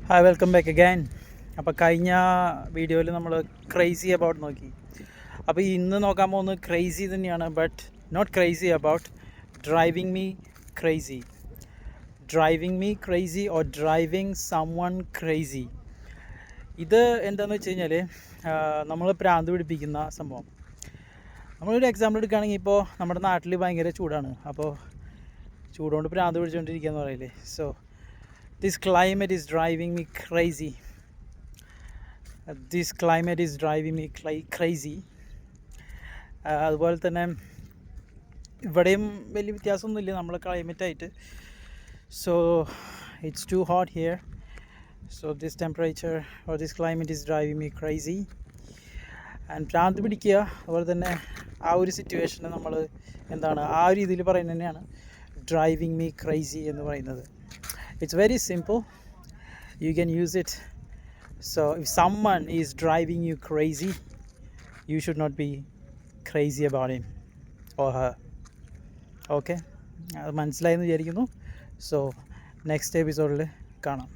Hi, welcome back again. അപ്പോൾ കഴിഞ്ഞ വീഡിയോയിൽ നമ്മൾ ക്രൈസി അബൌട്ട് നോക്കി. അപ്പോൾ ഇന്ന് നോക്കാൻ പോകുന്നത് ക്രൈസി തന്നെയാണ്, but not crazy about driving me crazy. Driving me crazy or driving someone crazy. ഇത് എന്താണെന്ന് വെച്ച് കഴിഞ്ഞാൽ നമ്മൾ പ്രാന്ത് പിടിപ്പിക്കുന്ന സംഭവം. നമ്മളൊരു എക്സാമ്പിൾ എടുക്കുകയാണെങ്കിൽ, ഇപ്പോൾ നമ്മുടെ നാട്ടിൽ ഭയങ്കര ചൂടാണ്. അപ്പോൾ ചൂടുകൊണ്ട് പ്രാന്ത് പിടിച്ചുകൊണ്ടിരിക്കുക എന്ന് പറയില്ലേ. So this climate is driving me crazy. This climate is driving me crazy. അതുപോലെ തന്നെ ഇവിടെയും വലിയ വ്യത്യാസമൊന്നുമില്ല നമ്മളെ ക്ലൈമറ്റായിട്ട്. So it's too hot here. So this temperature or this climate is driving me crazy. And ഭ്രാന്ത് പിടിക്കുക. അതുപോലെ തന്നെ ആ ഒരു സിറ്റുവേഷനെ നമ്മൾ എന്താണ് ആ ഒരു രീതിയിൽ പറയുന്നത് തന്നെയാണ് ഡ്രൈവിങ് മീ ക്രൈസി എന്ന് പറയുന്നത്. It's very simple. You can use it. So if someone is driving you crazy, you should not be crazy about him or her. Okay? അത് മനസ്സിലായെന്ന് വിചാരിക്കുന്നു. സോ നെക്സ്റ്റ് എപ്പിസോഡിൽ കാണാം.